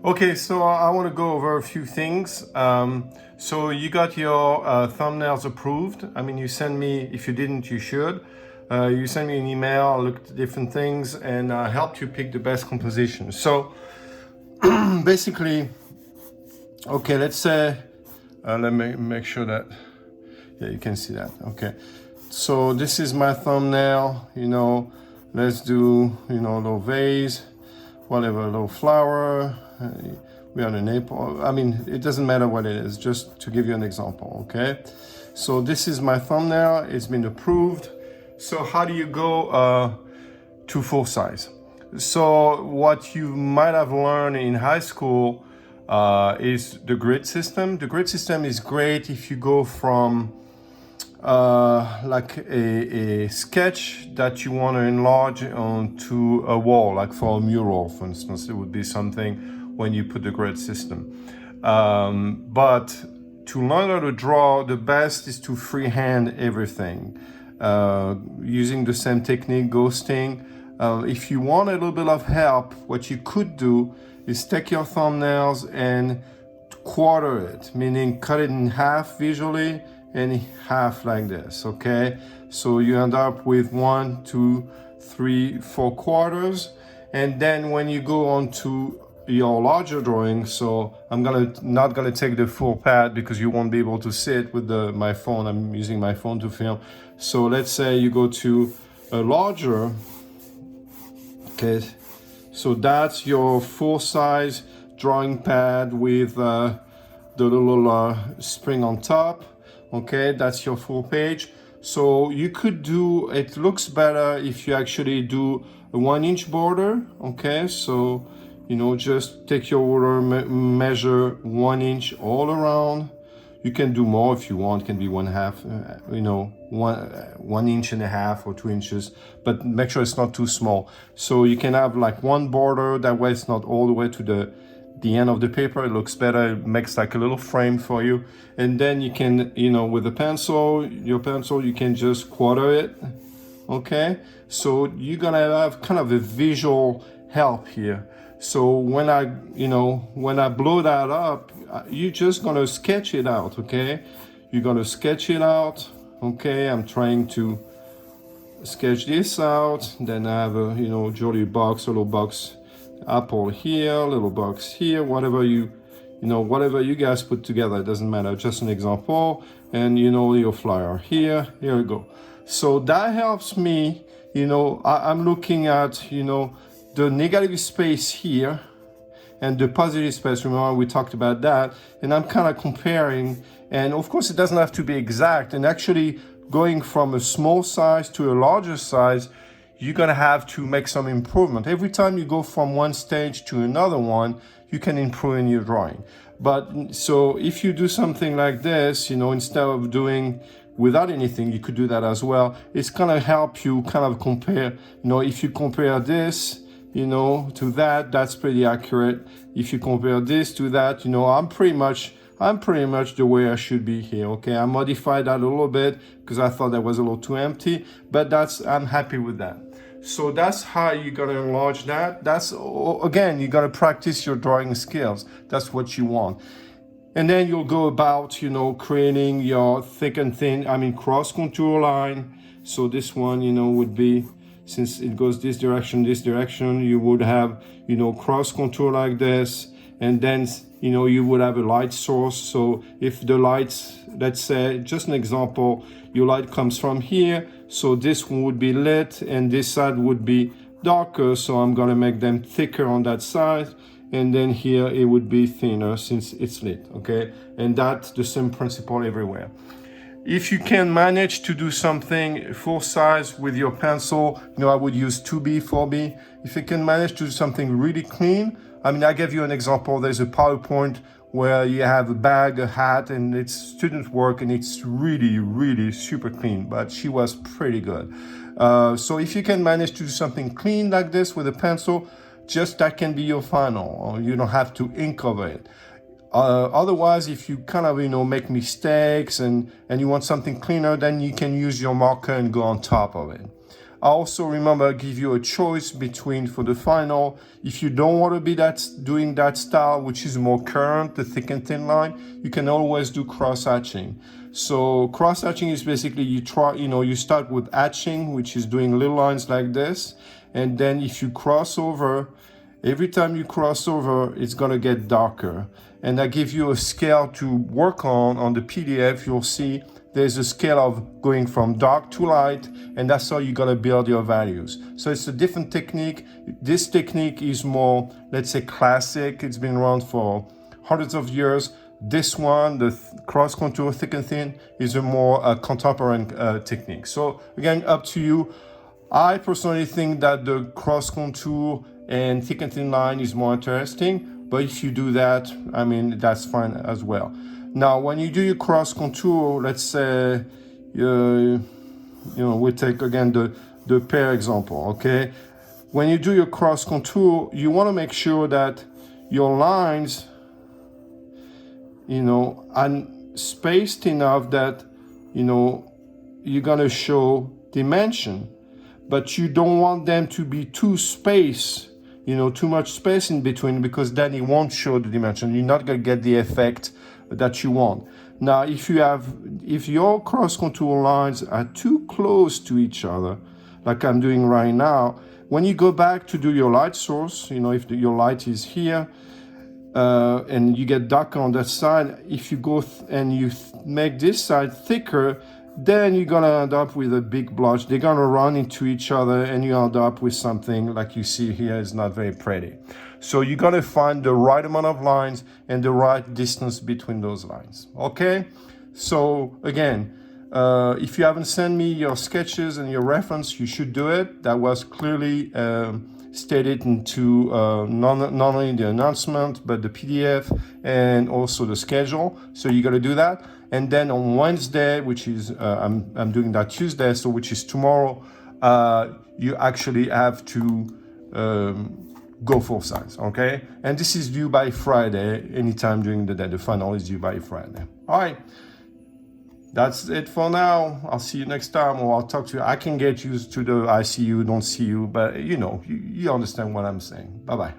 Okay, so I want to go over a few things. So you got your thumbnails approved. I mean, you send me, if you didn't, you should. You send me an email, I looked at different things and helped you pick the best composition. So basically, okay, let's say, let me make sure that, yeah, you can see that. Okay, so this is my thumbnail, let's do, little vase, whatever, little flower. We are in April. I mean, it doesn't matter what it is, just to give you an example, okay? So this is my thumbnail, it's been approved. So how do you go to full size? So what you might have learned in high school is the grid system. The grid system is great if you go from like a sketch that you want to enlarge onto a wall, like for a mural, for instance. It would be something when you put the grid system. But to learn how to draw, the best is to freehand everything. Using the same technique, ghosting. If you want a little bit of help, what you could do is take your thumbnails and quarter it, meaning cut it in half visually and half like this, okay? So you end up with 1, 2, 3, 4 quarters. And then when you go on to your larger drawing, so I'm not gonna take the full pad because you won't be able to see it with my phone. I'm using my phone to film. So let's say you go to a larger, okay, so that's your full size drawing pad with the little spring on top. Okay, that's your full page. So you could do, it looks better if you actually do a 1-inch border. Okay, so just take your ruler, measure 1 inch all around. You can do more if you want, it can be 1/2, 1 inch and a half or 2 inches, but make sure it's not too small. So you can have like one border, that way it's not all the way to the end of the paper. It looks better, it makes like a little frame for you. And then you can, with your pencil, you can just quarter it. Okay, so you're gonna have kind of a visual help here. So when I blow that up, you're just gonna sketch it out, okay? You're gonna sketch it out, okay? I'm trying to sketch this out. Then I have a, jolly box, a little box, apple here, little box here, whatever whatever you guys put together, it doesn't matter, just an example. And your flyer here we go. So that helps me, I'm looking at, the negative space here and the positive space. Remember we talked about that, and I'm kind of comparing. And of course it doesn't have to be exact, and actually going from a small size to a larger size, you're gonna have to make some improvement. Every time you go from one stage to another one, you can improve in your drawing. But so if you do something like this, instead of doing without anything, you could do that as well. It's gonna help you kind of compare, if you compare this, to that, that's pretty accurate. If you compare this to that, I'm pretty much the way I should be here, okay? I modified that a little bit because I thought that was a little too empty, but I'm happy with that. So that's how you're gonna enlarge that. That's, again, you're gonna practice your drawing skills. That's what you want. And then you'll go about, creating your thick and thin, cross contour line. So this one, would be, since it goes this direction, you would have, cross contour like this. And then, you would have a light source. So if the lights, let's say, just an example, your light comes from here. So this one would be lit and this side would be darker. So I'm gonna make them thicker on that side. And then here it would be thinner since it's lit, okay? And that's the same principle everywhere. If you can manage to do something full size with your pencil, I would use 2B, 4B. If you can manage to do something really clean, I gave you an example. There's a PowerPoint where you have a bag, a hat, and it's student work, and it's really, really super clean, but she was pretty good. So if you can manage to do something clean like this with a pencil, just that can be your final. You don't have to ink over it. Otherwise, if you kind of, make mistakes and you want something cleaner, then you can use your marker and go on top of it. I also remember give you a choice between for the final. If you don't want to be doing that style, which is more current, the thick and thin line, you can always do cross hatching. So cross hatching is basically you start with hatching, which is doing little lines like this, and then if you cross over, every time you cross over, it's gonna get darker. And I give you a scale to work on the PDF. You'll see there's a scale of going from dark to light, and that's how you're gonna build your values. So it's a different technique. This technique is more, let's say, classic. It's been around for hundreds of years. This one, the cross contour thick and thin, is a more contemporary technique. So again, up to you. I personally think that the cross contour and thick and thin line is more interesting, but if you do that, I mean, that's fine as well. Now, when you do your cross contour, let's say, we take again the pear example, okay? When you do your cross contour, you want to make sure that your lines, are spaced enough that, you're gonna show dimension, but you don't want them to be too too much space in between, because then it won't show the dimension. You're not gonna get the effect that you want. Now, if your cross contour lines are too close to each other, like I'm doing right now, when you go back to do your light source, if your light is here, and you get darker on that side, if you go and you make this side thicker, then you're gonna end up with a big blotch. They're gonna run into each other, and you end up with something like you see here is not very pretty. So you're gonna find the right amount of lines and the right distance between those lines. Okay? So again, if you haven't sent me your sketches and your reference, you should do it. That was clearly stated into not only the announcement, but the PDF and also the schedule. So you got to do that. And then on Wednesday, which is I'm doing that Tuesday, so which is tomorrow, you actually have to go full size, okay? And this is due by Friday, anytime during the day. The final is due by Friday. All right. That's it for now. I'll see you next time, or I'll talk to you. I can get used to the I see you, don't see you, but you understand what I'm saying. Bye-bye.